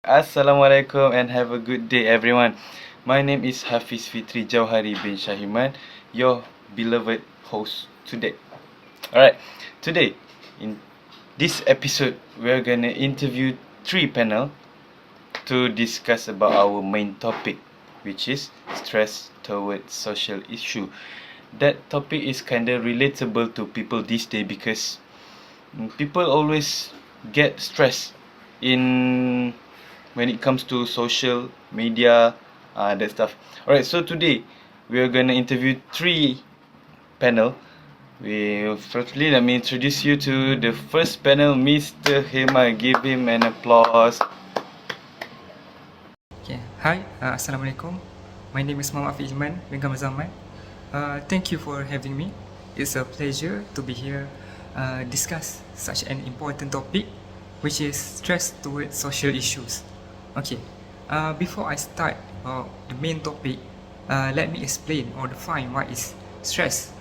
Assalamualaikum and have a good day everyone. My name is Hafiz Fitri Jauhari bin Shahiman, your beloved host today. Alright, today in this episode we're gonna interview 3 panel to discuss about our main topic, which is stress towards social issue. That topic is kinda relatable to people these days because people always get stressed in when it comes to social media, that stuff. Alright, so today we are gonna interview 3 panel. Firstly, let me introduce you to the first panel, Mr. Hema. Give him an applause. Okay. Hi, Assalamualaikum. My name is Muhammad Fizman bin Zaman. Thank you for having me. It's a pleasure to be here, discuss such an important topic, which is stress towards social issues. Okay. Before I start about the main topic, let me explain or define what is stress.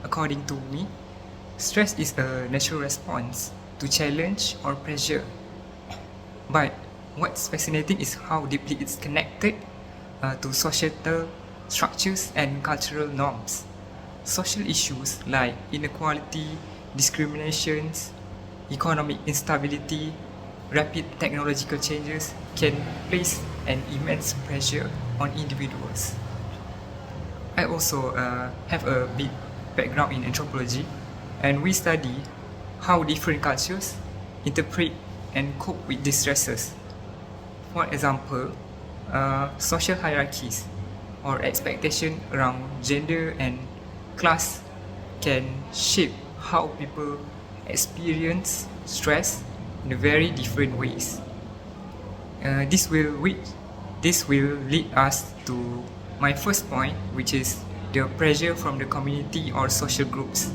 According to me, stress is a natural response to challenge or pressure. But what's fascinating is how deeply it's connected to societal structures and cultural norms. Social issues like inequality, discriminations, economic instability, rapid technological changes can place an immense pressure on individuals. I also have a big background in anthropology, and we study how different cultures interpret and cope with these stresses. For example, social hierarchies or expectation around gender and class can shape how people experience stress in very different ways. This will lead us to my first point, which is the pressure from the community or social groups.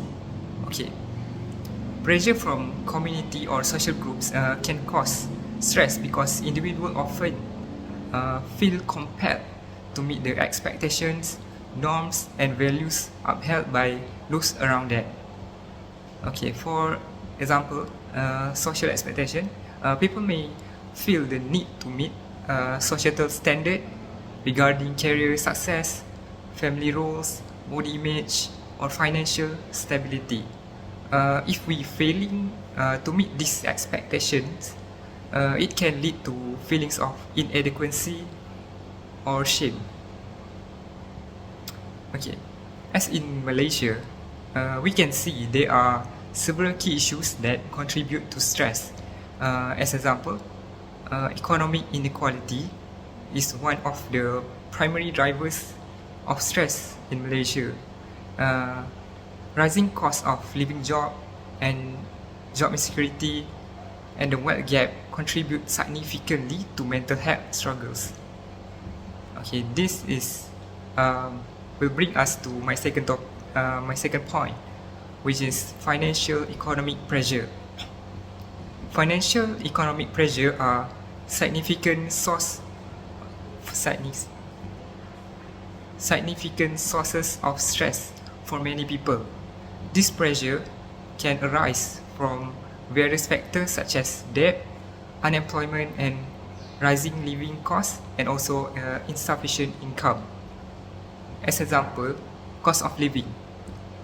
Okay, pressure from community or social groups can cause stress because individuals often feel compelled to meet the expectations, norms, and values upheld by those around them. Okay, for example, social expectation, people may feel the need to meet societal standard regarding career success, family roles, body image, or financial stability. If we failing to meet these expectations, it can lead to feelings of inadequacy or shame. Okay, as in Malaysia, we can see there are several key issues that contribute to stress. As example, economic inequality is one of the primary drivers of stress in Malaysia. Rising cost of living job and job insecurity and the wealth gap contribute significantly to mental health struggles. Okay, this is will bring us to my second point, which is financial economic pressure. Financial economic pressure are significant sources of stress for many people. This pressure can arise from various factors such as debt, unemployment, and rising living costs, and also insufficient income. As example, cost of living.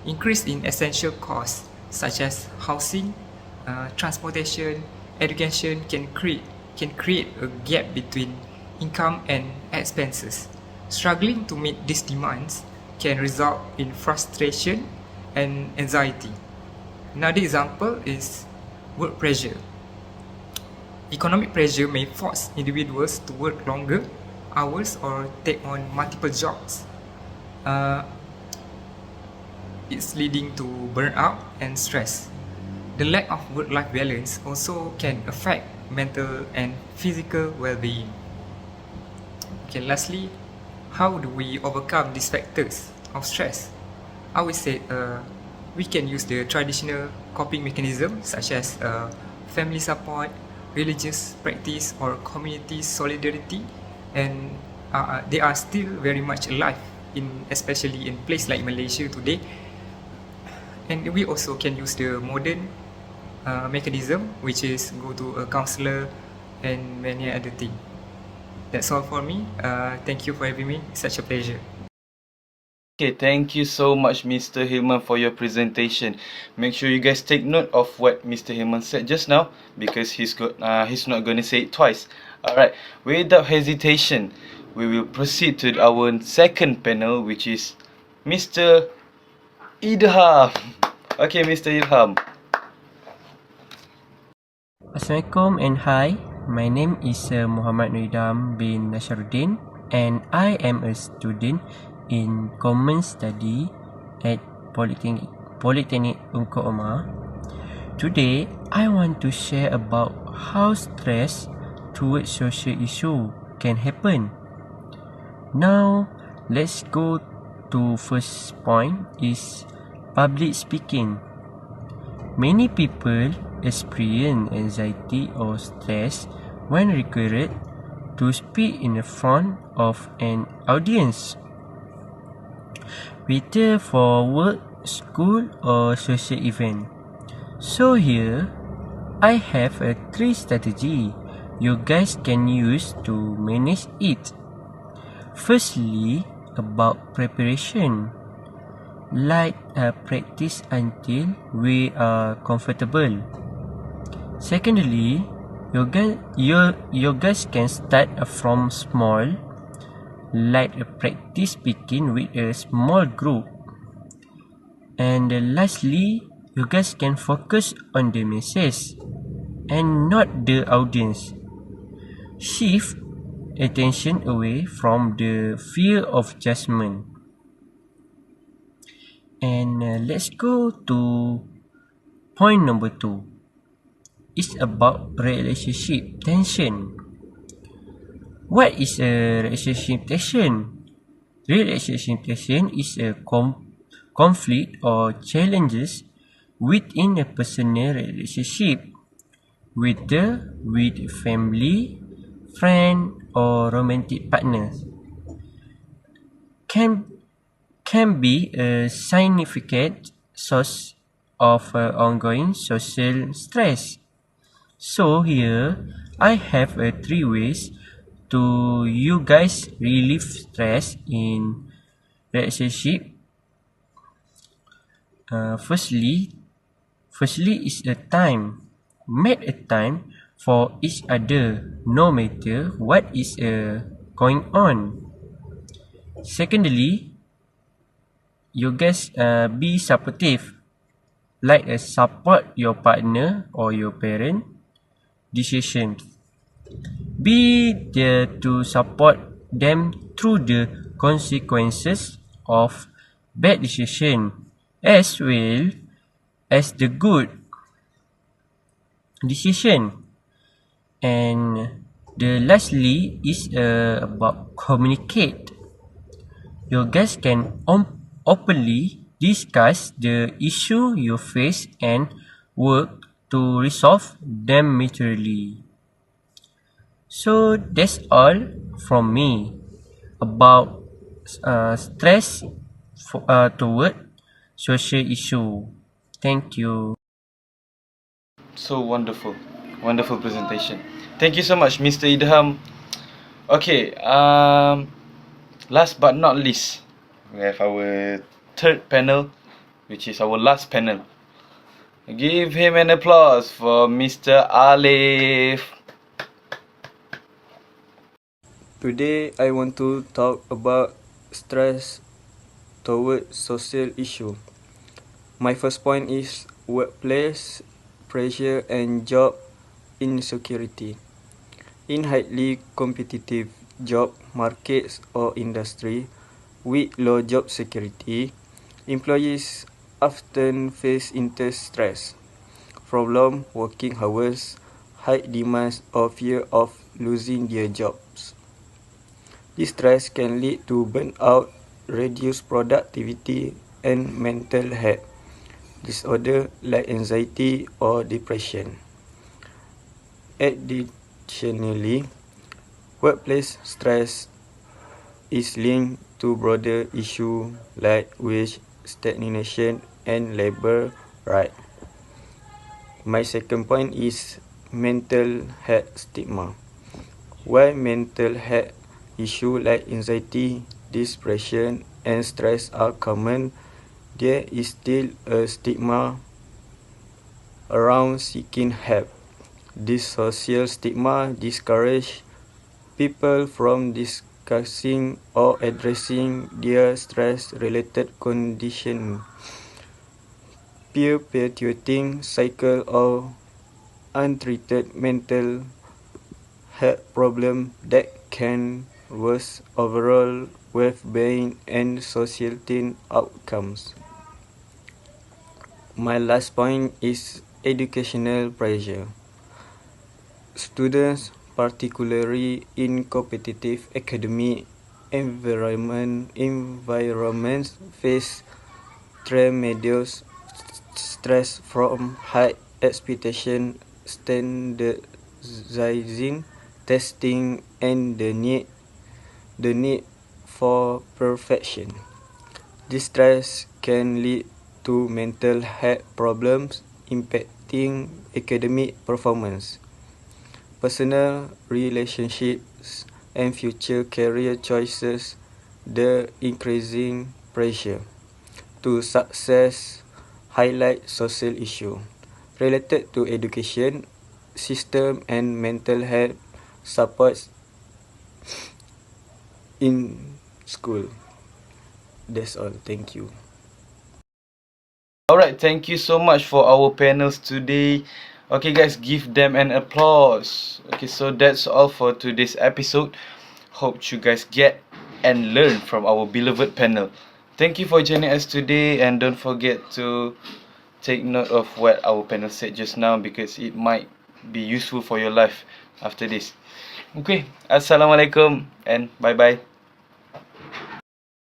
Increase in essential costs such as housing, transportation, education can create a gap between income and expenses. Struggling to meet these demands can result in frustration and anxiety. Another example is work pressure. Economic pressure may force individuals to work longer hours or take on multiple jobs. It's leading to burnout and stress. The lack of work-life balance also can affect mental and physical well-being. Okay, lastly, how do we overcome these factors of stress? I would say we can use the traditional coping mechanism such as family support, religious practice, or community solidarity, and they are still very much alive especially in place like Malaysia today. And we also can use the modern mechanism, which is go to a counselor and many other things. That's all for me. Thank you for having me. It's such a pleasure. Okay, thank you so much, Mr. Hillman, for your presentation. Make sure you guys take note of what Mr. Hillman said just now, because he's not gonna say it twice. Alright, without hesitation, we will proceed to our second panel, which is Mr. Idham. Okay, Mr. Idham. Assalamualaikum and hi. My name is Muhammad Nuridam bin Nasharuddin and I am a student in Common Study at Polytechnic Ungkor Omar. Today, I want to share about how stress towards social issue can happen. Now, let's go to first point is public speaking. Many people experience anxiety or stress when required to speak in front of an audience, whether for work, school or social event. So here, I have a 3 strategy you guys can use to manage it. Firstly, about preparation. Like practice until we are comfortable. Secondly, you guys can start from small, like practice speaking with a small group. And lastly, you guys can focus on the message and not the audience. Shift attention away from the fear of judgment. And let's go to point number 2. It's about relationship tension. What is a relationship tension? Relationship tension is a conflict or challenges within a personal relationship, whether with family, friend or romantic partners. Can be a significant source of ongoing social stress. So here I have 3 ways to you guys relieve stress in relationship. Firstly is a time. Make a time for each other, no matter what is going on. Secondly, you guys be supportive, like support your partner or your parent decisions. Be there to support them through the consequences of bad decision as well as the good decision. And the lastly is about communicate. You guys can openly discuss the issue you face and work to resolve them mutually. So that's all from me about stress toward social issue. Thank you. So wonderful. Wonderful presentation. Thank you so much, Mr. Idham. Okay, last but not least, we have our third panel, which is our last panel. Give him an applause for Mr. Alif. Today I want to talk about stress toward social issue. My first point is workplace pressure and job insecurity. In highly competitive job markets or industry with low job security, employees often face intense stress, prolonged working hours, high demands or fear of losing their jobs. This stress can lead to burnout, reduced productivity, and mental health disorder like anxiety or depression. Additionally, workplace stress is linked to broader issues like wage stagnation and labor rights. My second point is mental health stigma. While mental health issues like anxiety, depression, and stress are common, there is still a stigma around seeking help. This social stigma discourages people from discussing or addressing their stress-related condition, perpetuating cycle of untreated mental health problem that can worsen overall well-being and societal outcomes. My last point is educational pressure. Students, particularly in competitive academic environments, face tremendous stress from high expectation, standardizing, testing, and the need for perfection. This stress can lead to mental health problems impacting academic performance, personal relationships, and future career choices. The increasing pressure to success highlight social issues related to education system and mental health supports in school. That's all. Thank you. Alright, thank you so much for our panels today. Okay guys, give them an applause. Okay, so that's all for today's episode. Hope you guys get and learn from our beloved panel. Thank you for joining us today, and don't forget to take note of what our panel said just now, because it might be useful for your life after this. Okay, Assalamualaikum and bye bye.